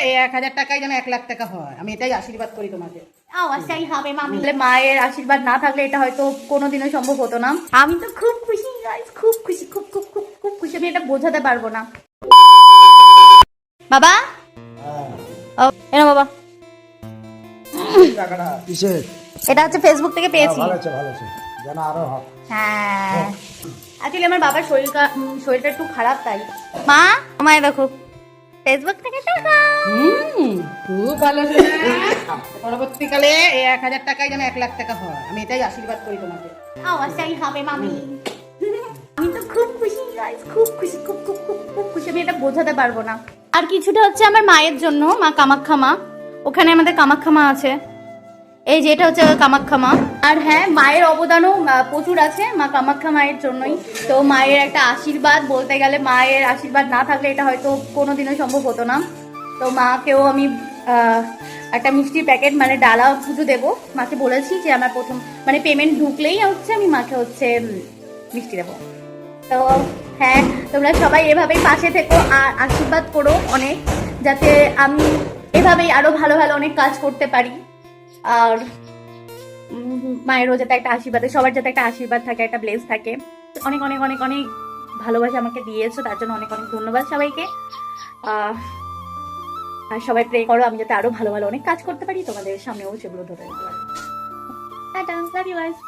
এই 1000 টাকায় যেন 1 লাখ টাকা হয়, আমি এটাই আশীর্বাদ করি তোমাকে। অবশ্যই হবে মামি। মায়ের আশীর্বাদ না থাকলে এটা হয়তো কোনোদিনও সম্ভব হতো না। আমি তো খুব খুশি গাইস, খুব খুশি, খুব খুব খুব খুব খুশি। আমি এটা বোঝাতে পারবো না। বাবা এনো বাবা, এটা হচ্ছে ফেসবুক থেকে পেয়েছি। হ্যাঁ অ্যাকচুয়ালি আমার বাবার শরীরটা একটু খারাপ, তাই। মা আমায় দেখো, ফেসবুক থেকে টাকা। খুব ভালো শোনা। পরবর্তীকালে এই 1000 টাকায় যেন 1 লাখ টাকা হয়, আমি এটাই আশীর্বাদ করি তোমাকে। অবশ্যই হবে মামি। আমি তো খুব খুশি গাইস, খুব খুশি, খুব খুব খুব খুব খুশি। আমি এটা বোঝাতে পারবো না। আর কিছুটা হচ্ছে আমার মায়ের জন্য, মা কামাখ্যা মা, ওখানে আমাদের কামাখ্যা মা আছে। এই যে এটা হচ্ছে কামাখ্যা মা। আর হ্যাঁ, মায়ের অবদানও প্রচুর আছে মা কামাখ্যা মায়ের জন্যই। তো মায়ের একটা আশীর্বাদ, বলতে গেলে মায়ের আশীর্বাদ না থাকলে এটা হয়তো কোনোদিনও সম্ভব হতো না। তো মাকেও আমি একটা মিষ্টির প্যাকেট মানে ডালা পুজো দেবো। মাকে বলেছি যে আমার প্রথম মানে পেমেন্ট ঢুকলেই হচ্ছে আমি মাকে হচ্ছে মিষ্টি দেবো। তো হ্যাঁ, তোমরা সবাই এভাবেই পাশে থেকো আর আশীর্বাদ করো অনেক, যাতে আমি এভাবেই আরো ভালো ভালো অনেক কাজ করতে পারি। আর মায়েরও যাতে একটা আশীর্বাদ, সবার যাতে একটা আশীর্বাদ থাকে, একটা ব্লেস থাকে। অনেক অনেক অনেক অনেক ভালোবাসা আমাকে দিয়েছো, তার জন্য অনেক অনেক ধন্যবাদ সবাইকে। আর সবাই প্রে করো আমি যাতে আরো ভালো ভালো অনেক কাজ করতে পারি, তোমাদের সামনেও সেগুলো ধরে রাখতে পারি। Tata, love you guys.